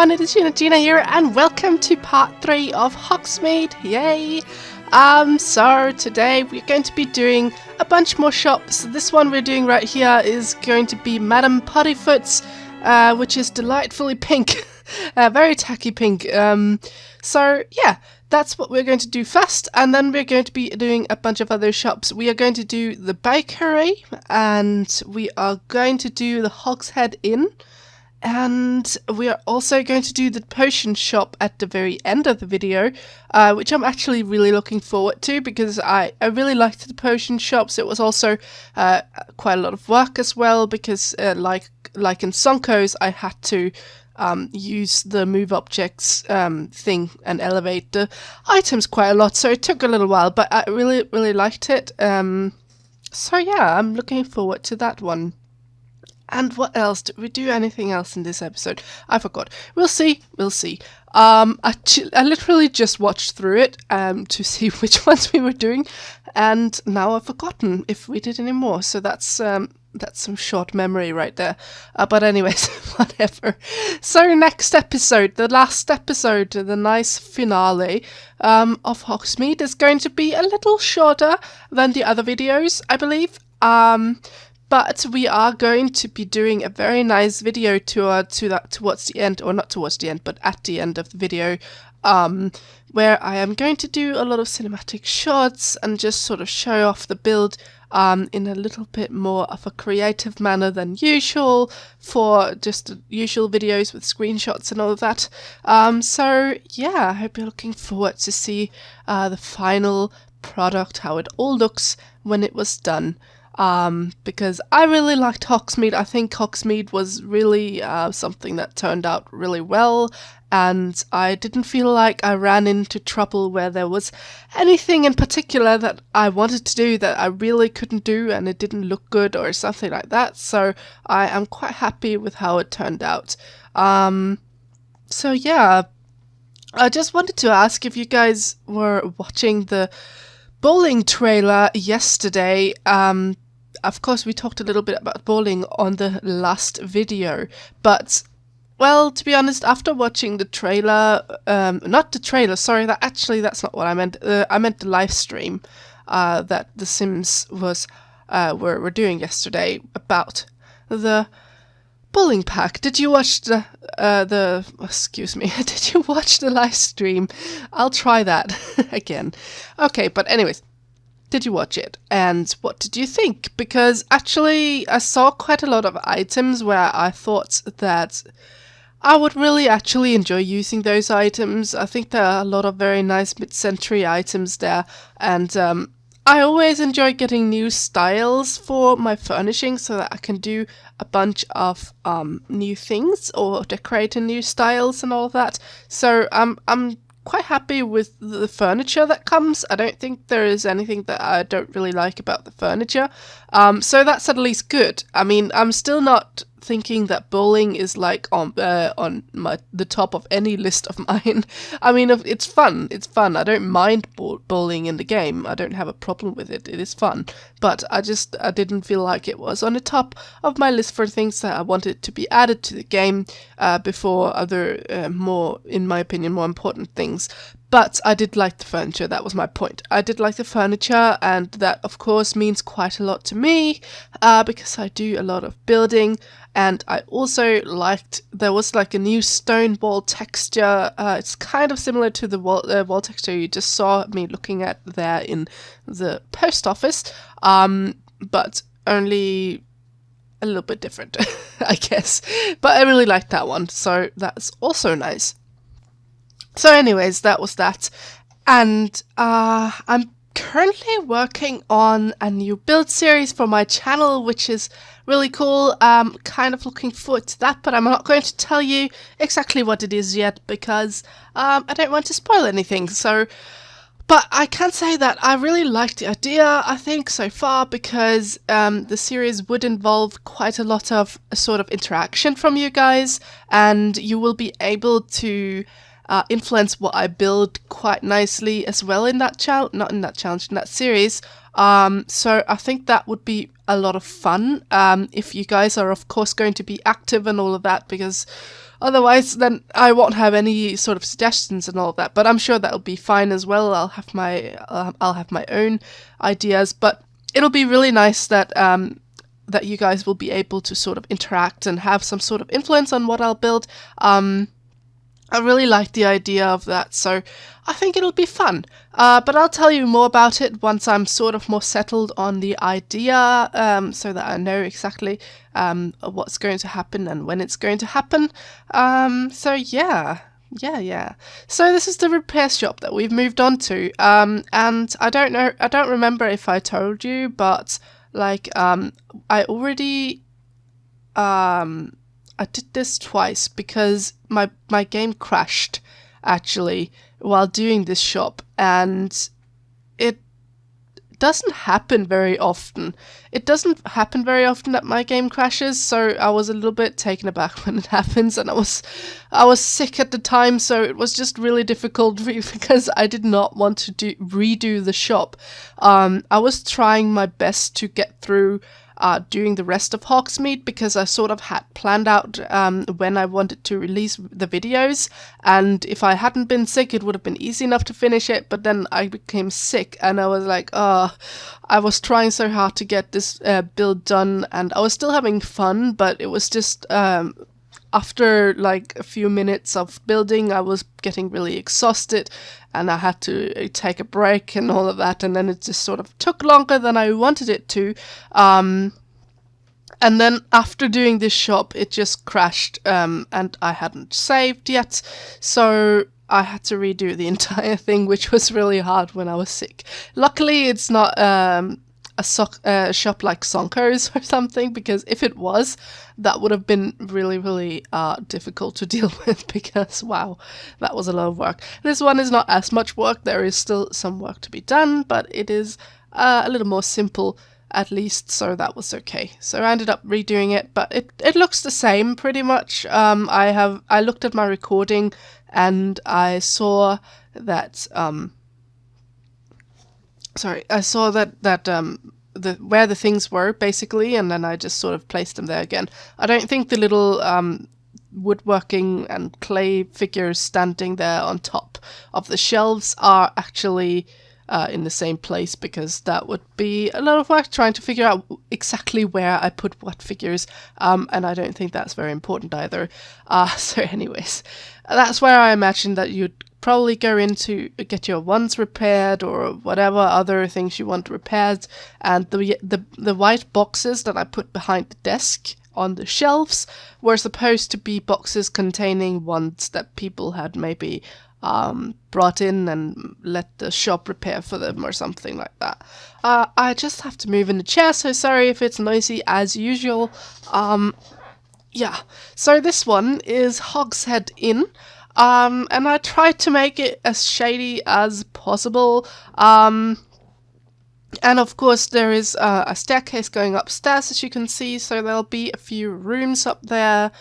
everyone, it is Eunagina here, and welcome to part 3 of Hogsmeade, yay! So today we're going to be doing a bunch more shops. This one we're doing right here is going to be Madame Puddifoot's, which is delightfully pink, very tacky pink. So yeah, that's what we're going to do first, and then we're going to be doing a bunch of other shops. We are going to do the bakery, and we are going to do the Hogs Head Inn. And we are also going to do the potion shop at the very end of the video, which I'm actually really looking forward to because I really liked the potion shops. It was also quite a lot of work as well because like in Sunko's, I had to use the move objects thing and elevate the items quite a lot. So it took a little while, but I really liked it. So yeah, I'm looking forward to that one. And what else? Did we do anything else in this episode? I forgot. We'll see. I literally just watched through it to see which ones we were doing, and now I've forgotten if we did any more. So that's some short memory right there. But anyways, whatever. So next episode, the last episode, the nice finale of Hogsmeade is going to be a little shorter than the other videos, I believe. But we are going to be doing a very nice video towards the end, or not towards the end, but at the end of the video, where I am going to do a lot of cinematic shots and just sort of show off the build in a little bit more of a creative manner than usual for just the usual videos with screenshots and all of that. So yeah, I hope you're looking forward to see the final product, how it all looks when it was done. Because I really liked Hogsmeade. I think Hogsmeade was really something that turned out really well, and I didn't feel like I ran into trouble where there was anything in particular that I wanted to do that I really couldn't do and it didn't look good or something like that. So I am quite happy with how it turned out. So yeah, I just wanted to ask if you guys were watching the bowling trailer yesterday. Of course, we talked a little bit about bowling on the last video, but, well, to be honest, after watching the trailer, not the trailer, sorry, that's not what I meant. I meant the live stream that The Sims were doing yesterday about the bowling pack. Did you watch excuse me, did you watch the live stream? I'll try that again. Okay, but anyways. Did you watch it, and what did you think? Because actually I saw quite a lot of items where I thought that I would really actually enjoy using those items. I think there are a lot of very nice mid-century items there, and I always enjoy getting new styles for my furnishing so that I can do a bunch of new things or decorate in new styles and all of that. So I'm quite happy with the furniture that comes. I don't think there is anything that I don't really like about the furniture. So that's at least good. I mean, I'm still not thinking that bowling is like on the top of any list of mine. I mean, it's fun. I don't mind bowling in the game. I don't have a problem with it. It is fun. But I didn't feel like it was on the top of my list for things that I wanted to be added to the game before other more, in my opinion, more important things. But I did like the furniture, that was my point. I did like the furniture, and that of course means quite a lot to me, because I do a lot of building, and I also liked, there was like a new stone wall texture. It's kind of similar to the wall texture you just saw me looking at there in the post office, but only a little bit different, I guess. But I really liked that one, so that's also nice. So anyways, that was that, and I'm currently working on a new build series for my channel, which is really cool. Kind of looking forward to that, but I'm not going to tell you exactly what it is yet because I don't want to spoil anything. So, but I can say that I really like the idea, I think, so far, because the series would involve quite a lot of sort of interaction from you guys, and you will be able to influence what I build quite nicely as well in that in that series. So I think that would be a lot of fun, if you guys are of course going to be active and all of that, because otherwise then I won't have any sort of suggestions and all of that. But I'm sure that'll be fine as well. I'll have my own ideas, but it'll be really nice that that you guys will be able to sort of interact and have some sort of influence on what I'll build. I really like the idea of that, so I think it'll be fun. But I'll tell you more about it once I'm sort of more settled on the idea, so that I know exactly what's going to happen and when it's going to happen. So yeah. So this is the repair shop that we've moved on to, and I don't remember if I told you, but like I already I did this twice because my game crashed actually while doing this shop, and it doesn't happen very often. It doesn't happen very often that my game crashes, so I was a little bit taken aback when it happens, and I was sick at the time, so it was just really difficult because I did not want to redo the shop. I was trying my best to get through doing the rest of Hogsmeade, because I sort of had planned out when I wanted to release the videos, and if I hadn't been sick it would have been easy enough to finish it, but then I became sick and I was like, I was trying so hard to get this build done, and I was still having fun, but it was just after like a few minutes of building I was getting really exhausted and I had to take a break and all of that, and then it just sort of took longer than I wanted it to. And then after doing this shop it just crashed, and I hadn't saved yet, so I had to redo the entire thing, which was really hard when I was sick. Luckily it's not a shop like Sonko's or something, because if it was, that would have been really, really difficult to deal with, because wow, that was a lot of work. This one is not as much work, there is still some work to be done, but it is a little more simple at least, so that was okay. So I ended up redoing it, but it looks the same pretty much. I looked at my recording and I saw that I saw that where the things were basically, and then I just sort of placed them there again. I don't think the little woodworking and clay figures standing there on top of the shelves are actually in the same place, because that would be a lot of work trying to figure out exactly where I put what figures, and I don't think that's very important either. So anyways, that's where I imagine that you'd probably go in to get your wands repaired or whatever other things you want repaired, and the white boxes that I put behind the desk on the shelves were supposed to be boxes containing wands that people had maybe brought in and let the shop repair for them or something like that. I just have to move in the chair, so sorry if it's noisy as usual. Yeah, so this one is Hogs Head Inn. And I tried to make it as shady as possible. And of course there is a staircase going upstairs, as you can see, so there'll be a few rooms up there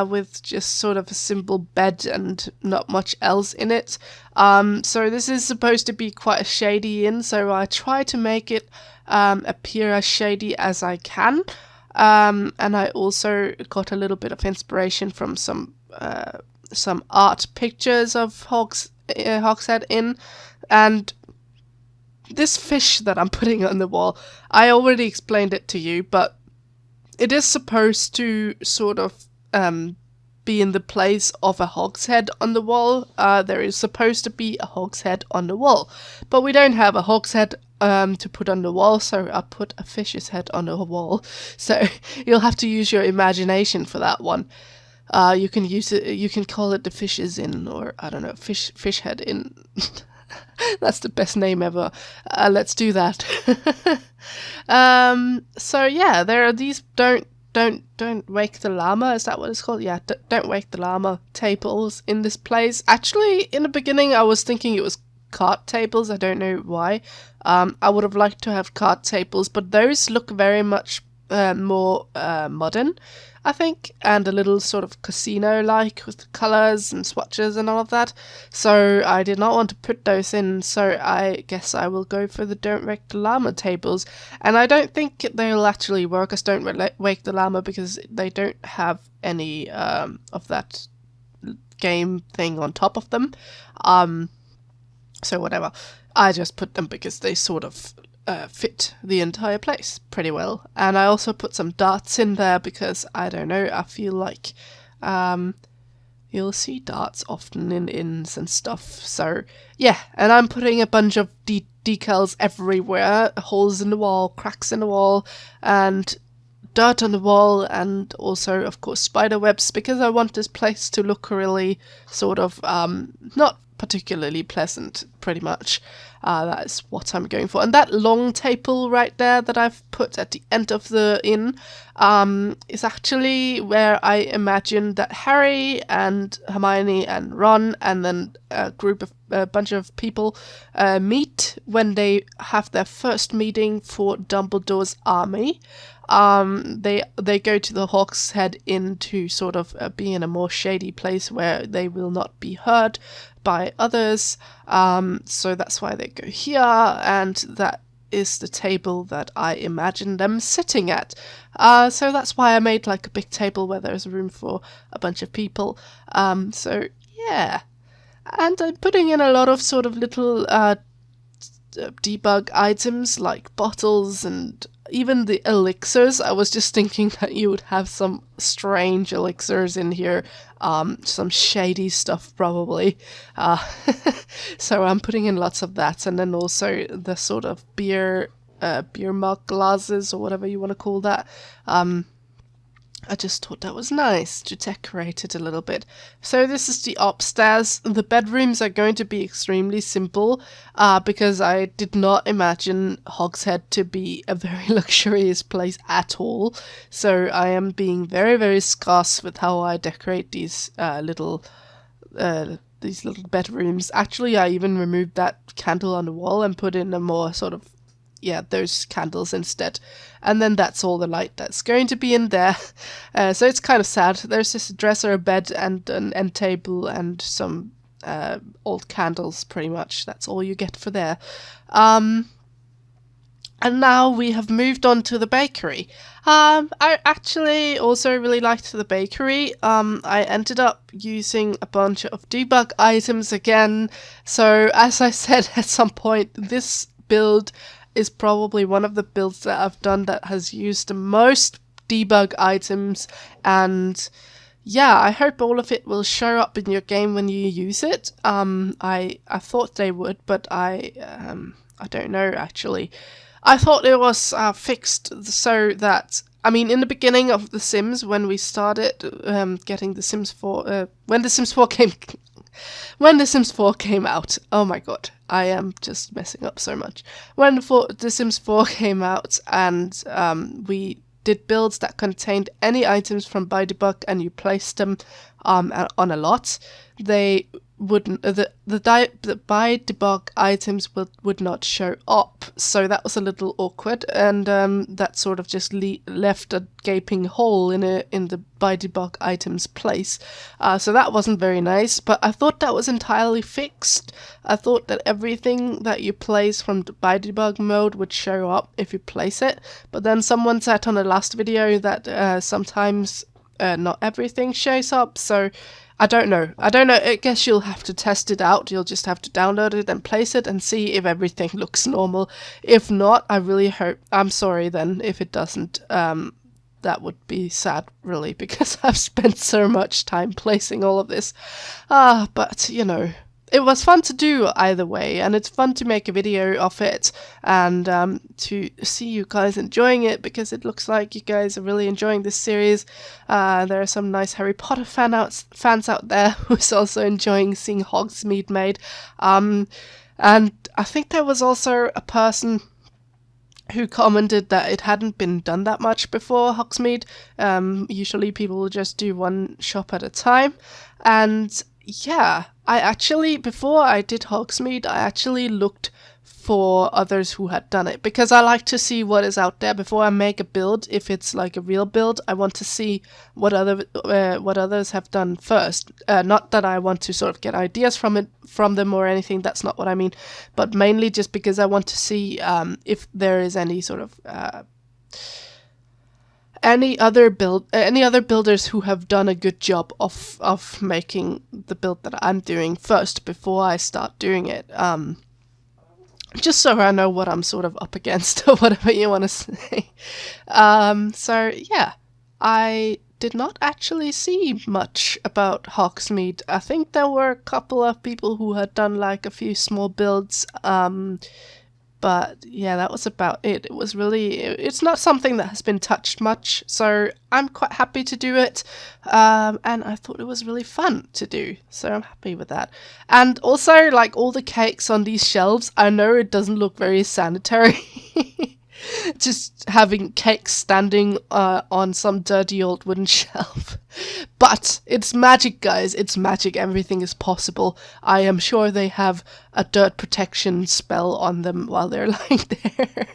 with just sort of a simple bed and not much else in it. So this is supposed to be quite a shady inn, so I try to make it appear as shady as I can. And I also got a little bit of inspiration from some art pictures of Hogs Head Inn, and this fish that I'm putting on the wall, I already explained it to you, but it is supposed to sort of be in the place of a hog's head on the wall. There is supposed to be a hog's head on the wall, but we don't have a hog's head to put on the wall, so I put a fish's head on the wall. So you'll have to use your imagination for that one. You can use it. You can call it the Fish's Inn, or I don't know, fish head inn. That's the best name ever. Let's do that. So yeah, there are these don't wake the llama. Is that what it's called? Yeah, don't wake the llama tables in this place. Actually, in the beginning, I was thinking it was card tables. I don't know why. I would have liked to have card tables, but those look very much more modern, I think, and a little sort of casino-like with colours and swatches and all of that. So I did not want to put those in, so I guess I will go for the Don't Wake the Llama tables. And I don't think they'll actually work as Don't Wake the Llama because they don't have any of that game thing on top of them. So whatever. I just put them because they sort of fit the entire place pretty well. And I also put some darts in there because, I don't know, I feel like you'll see darts often in inns and stuff. So yeah, and I'm putting a bunch of decals everywhere, holes in the wall, cracks in the wall, and dirt on the wall, and also of course spider webs, because I want this place to look really sort of not particularly pleasant, pretty much. That's what I'm going for. And that long table right there that I've put at the end of the inn is actually where I imagine that Harry and Hermione and Ron and then a bunch of people meet when they have their first meeting for Dumbledore's army. They go to the Hogs Head Inn to sort of be in a more shady place where they will not be heard by others. So that's why they go here, and that is the table that I imagine them sitting at. So that's why I made like a big table where there's room for a bunch of people. So yeah. And I'm putting in a lot of sort of little debug items like bottles and even the elixirs. I was just thinking that you would have some strange elixirs in here, some shady stuff probably. So I'm putting in lots of that, and then also the sort of beer mug glasses or whatever you want to call that. I just thought that was nice to decorate it a little bit. So this is the upstairs. The bedrooms are going to be extremely simple because I did not imagine Hogs Head to be a very luxurious place at all. So I am being very, very scarce with how I decorate these little bedrooms. Actually, I even removed that candle on the wall and put in a more sort of those candles instead. And then that's all the light that's going to be in there. So it's kind of sad. There's just a dresser, a bed, and an end table, and some old candles, pretty much. That's all you get for there. And now we have moved on to the bakery. I actually also really liked the bakery. I ended up using a bunch of debug items again. So as I said at some point, this build is probably one of the builds that I've done that has used the most debug items, and yeah, I hope all of it will show up in your game when you use it. I thought they would, but I don't know actually. I thought it was fixed so that, I mean, in the beginning of The Sims, when we started getting The Sims 4, when The Sims 4 came out, oh my god, I am just messing up so much. When The Sims 4 came out, and we did builds that contained any items from ByDebug, and you placed them on a lot, they wouldn't, the ByDebug items would not show up. So that was a little awkward, and that sort of just left a gaping hole in the ByDebug items place. So that wasn't very nice, but I thought that was entirely fixed. I thought that everything that you place from the ByDebug mode would show up if you place it, but then someone said on the last video that sometimes not everything shows up, so I don't know. I guess you'll have to test it out. You'll just have to download it and place it and see if everything looks normal. If not, I really hope... I'm sorry then if it doesn't. That would be sad, really, because I've spent so much time placing all of this. But, you know, it was fun to do either way, and it's fun to make a video of it and to see you guys enjoying it, because it looks like you guys are really enjoying this series. There are some nice Harry Potter fans out there who's also enjoying seeing Hogsmeade made. And I think there was also a person who commented that it hadn't been done that much before Hogsmeade. Usually people will just do one shop at a time, and yeah, I actually, before I did Hogsmeade, I actually looked for others who had done it, because I like to see what is out there before I make a build. If it's like a real build, I want to see what others have done first. Not that I want to sort of get ideas from them or anything. That's not what I mean, but mainly just because I want to see if there is any sort of any other builders who have done a good job of making the build that I'm doing first before I start doing it. Just so I know what I'm sort of up against, or whatever you want to say. So yeah, I did not actually see much about Hogsmeade. I think there were a couple of people who had done like a few small builds, but yeah, that was about it. It's not something that has been touched much, so I'm quite happy to do it. And I thought it was really fun to do, so I'm happy with that. And also, like, all the cakes on these shelves, I know it doesn't look very sanitary. Just having cakes standing on some dirty old wooden shelf. But it's magic, guys. It's magic. Everything is possible. I am sure they have a dirt protection spell on them while they're lying there.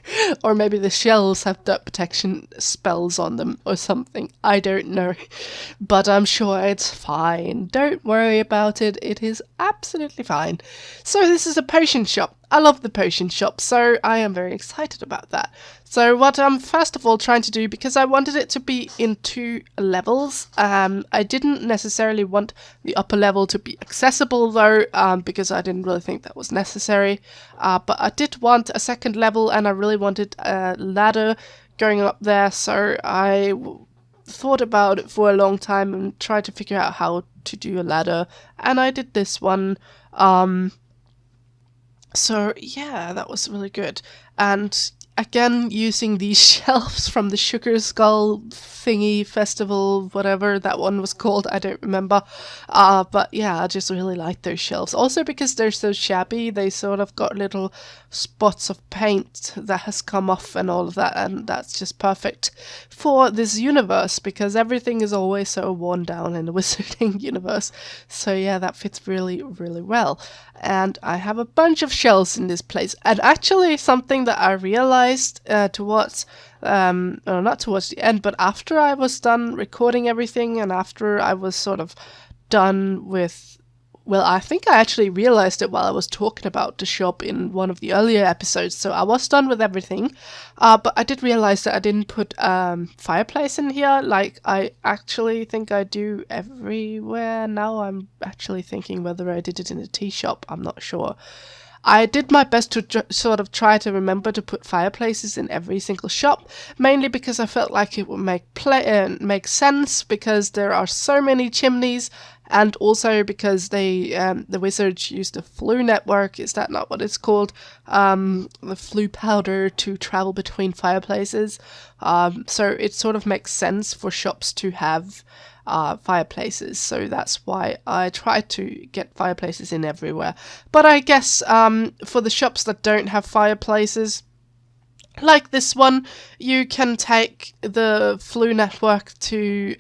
Or maybe the shelves have dirt protection spells on them or something. I don't know. But I'm sure it's fine. Don't worry about it. It is absolutely fine. So this is a potion shop. I love the potion shop, so I am very excited about that. So what I'm first of all trying to do, because I wanted it to be in 2 levels, I didn't necessarily want the upper level to be accessible though, because I didn't really think that was necessary. But I did want a 2nd level, and I really wanted a ladder going up there, so I thought about it for a long time and tried to figure out how to do a ladder, and I did this one. So yeah, that was really good. And again, using these shelves from the Sugar Skull thingy festival, whatever that one was called, I don't remember. But yeah, I just really like those shelves. Also because they're so shabby, they sort of got little spots of paint that has come off and all of that, and that's just perfect for this universe, because everything is always so worn down in the wizarding universe. So yeah, that fits really, really well. And I have a bunch of shelves in this place. And actually something that I realized not towards the end, but after I was done recording everything, and after I was sort of done with, well, I think I actually realized it while I was talking about the shop in one of the earlier episodes. So I was done with everything, but I did realize that I didn't put fireplace in here, like I actually think I do everywhere. Now I'm actually thinking whether I did it in a tea shop. I'm not sure. I did my best to sort of try to remember to put fireplaces in every single shop, mainly because I felt like it would make sense, because there are so many chimneys, and also because the wizards use the flue network. Is that not what it's called? The flue powder to travel between fireplaces. So it sort of makes sense for shops to have fireplaces, so that's why I try to get fireplaces in everywhere. But I guess for the shops that don't have fireplaces, like this one, you can take the flue network to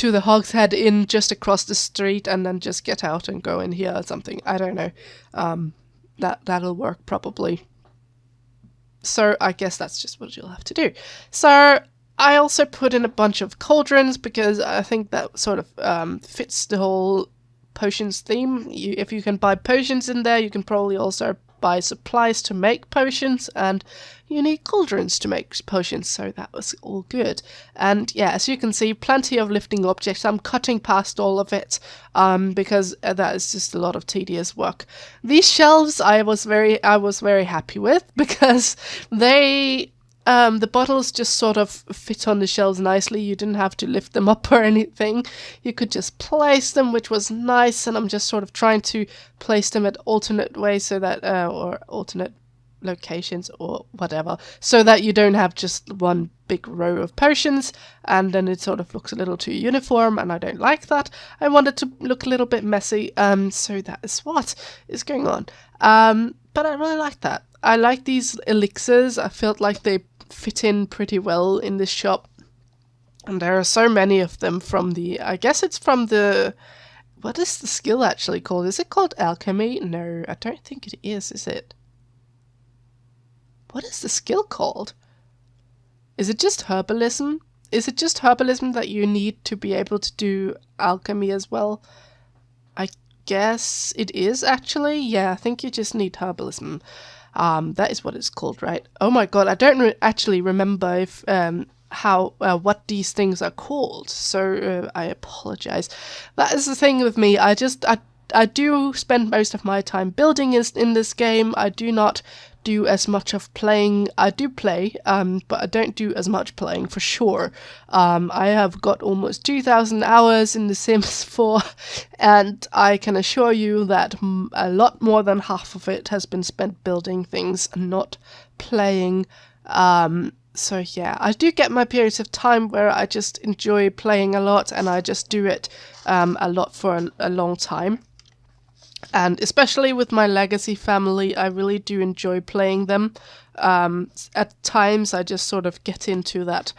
the Hogs Head Inn just across the street, and then just get out and go in here or something. I don't know. That'll work probably. So I guess that's just what you'll have to do. So I also put in a bunch of cauldrons, because I think that sort of fits the whole potions theme. If you can buy potions in there, you can probably also buy supplies to make potions, and you need cauldrons to make potions, so that was all good. And yeah, as you can see, plenty of lifting objects. I'm cutting past all of it, because that is just a lot of tedious work. These shelves I was very happy with, because they the bottles just sort of fit on the shelves nicely. You didn't have to lift them up or anything. You could just place them, which was nice, and I'm just sort of trying to place them at alternate ways, so that or alternate locations or whatever, so that you don't have just one big row of potions, and then it sort of looks a little too uniform, and I don't like that. I want it to look a little bit messy, so that is what is going on. But I really like that. I like these elixirs. I felt like they fit in pretty well in this shop, and there are so many of them from the, I guess it's from the, what is the skill actually called? Is it called alchemy? No, I don't think it is it? What is the skill called? Is it just herbalism? Is it just herbalism that you need to be able to do alchemy as well? I guess it is actually. Yeah, I think you just need herbalism. That is what it's called, right? Oh my god, I don't actually remember if what these things are called, so I apologize. That is the thing with me. I do spend most of my time building in this game. I do not do as much of playing. I do play, but I don't do as much playing for sure. I have got almost 2,000 hours in The Sims 4, and I can assure you that a lot more than half of it has been spent building things and not playing. So yeah, I do get my periods of time where I just enjoy playing a lot, and I just do it a lot for a long time. And especially with my legacy family, I really do enjoy playing them. At times, I just sort of get into that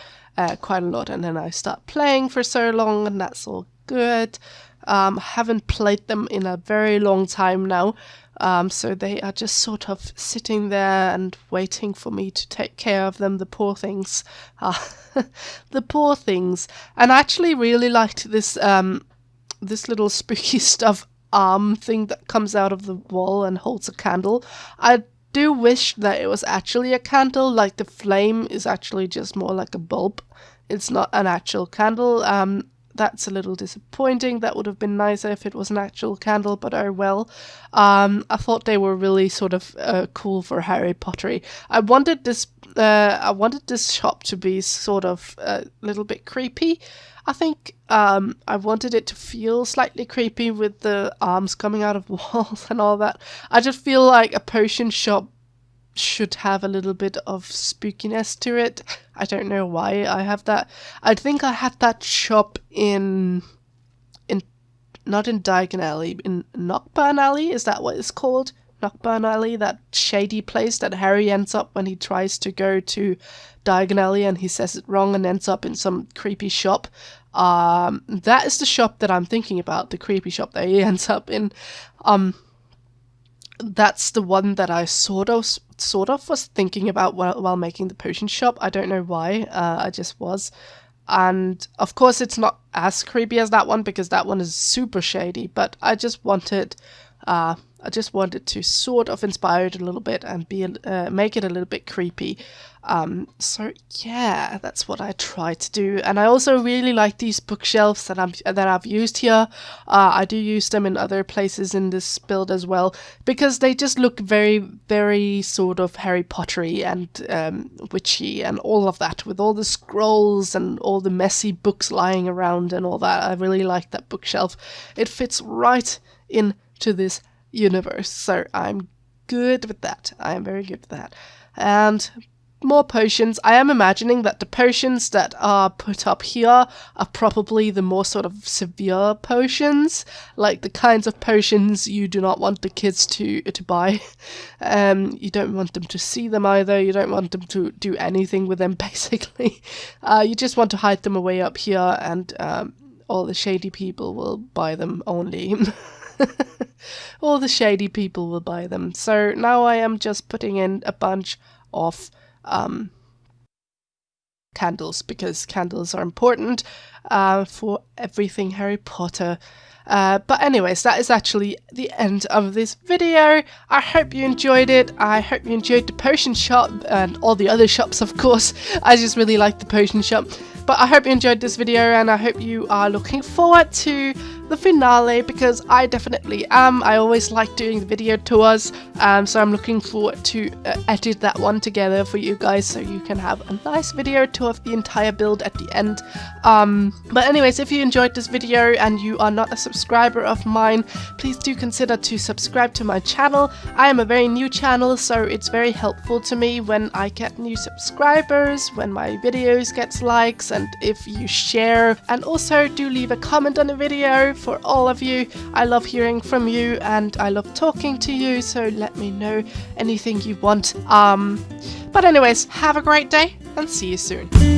quite a lot, and then I start playing for so long, and that's all good. Haven't played them in a very long time now, so they are just sort of sitting there and waiting for me to take care of them, the poor things. The poor things. And I actually really liked this little spooky stuff arm thing that comes out of the wall and holds a candle. I do wish that it was actually a candle, like the flame is actually just more like a bulb. It's not an actual candle. That's a little disappointing. That would have been nicer if it was an actual candle, but oh well. I thought they were really sort of cool for Harry Pottery. I wanted this shop to be sort of a little bit creepy. I think I wanted it to feel slightly creepy with the arms coming out of walls and all that. I just feel like a potion shop should have a little bit of spookiness to it. I don't know why I have that. I think I had that shop in not in Diagon Alley, in Knockburn Alley, is that what it's called? Knockburn Alley, that shady place that Harry ends up when he tries to go to Diagon Alley and he says it wrong and ends up in some creepy shop. That is the shop that I'm thinking about, the creepy shop that he ends up in. That's the one that I sort of was thinking about while making the potion shop. I don't know why, I just was. And of course it's not as creepy as that one because that one is super shady, but I just wanted to sort of inspire it a little bit and make it a little bit creepy. So yeah, that's what I try to do. And I also really like these bookshelves that I've used here. I do use them in other places in this build as well because they just look very, very sort of Harry Pottery and witchy and all of that, with all the scrolls and all the messy books lying around and all that. I really like that bookshelf. It fits right into this universe, so I'm good with that. I am very good with that. And more potions. I am imagining that the potions that are put up here are probably the more sort of severe potions, like the kinds of potions you do not want the kids to buy. You don't want them to see them either. You don't want them to do anything with them, basically. You just want to hide them away up here, and all the shady people will buy them only. All the shady people will buy them. So now I am just putting in a bunch of candles, because candles are important for everything Harry Potter. But anyways, that is actually the end of this video. I hope you enjoyed it. I hope you enjoyed the potion shop and all the other shops, of course. I just really like the potion shop. But I hope you enjoyed this video, and I hope you are looking forward to the finale, because I definitely am. I always like doing the video tours, so I'm looking forward to edit that one together for you guys so you can have a nice video tour of the entire build at the end. But anyways, if you enjoyed this video and you are not a subscriber of mine, please do consider to subscribe to my channel. I am a very new channel, so it's very helpful to me when I get new subscribers, when my videos get likes, and if you share. And also do leave a comment on the video for all of you. I love hearing from you and I love talking to you, so let me know anything you want. But anyways, have a great day and see you soon.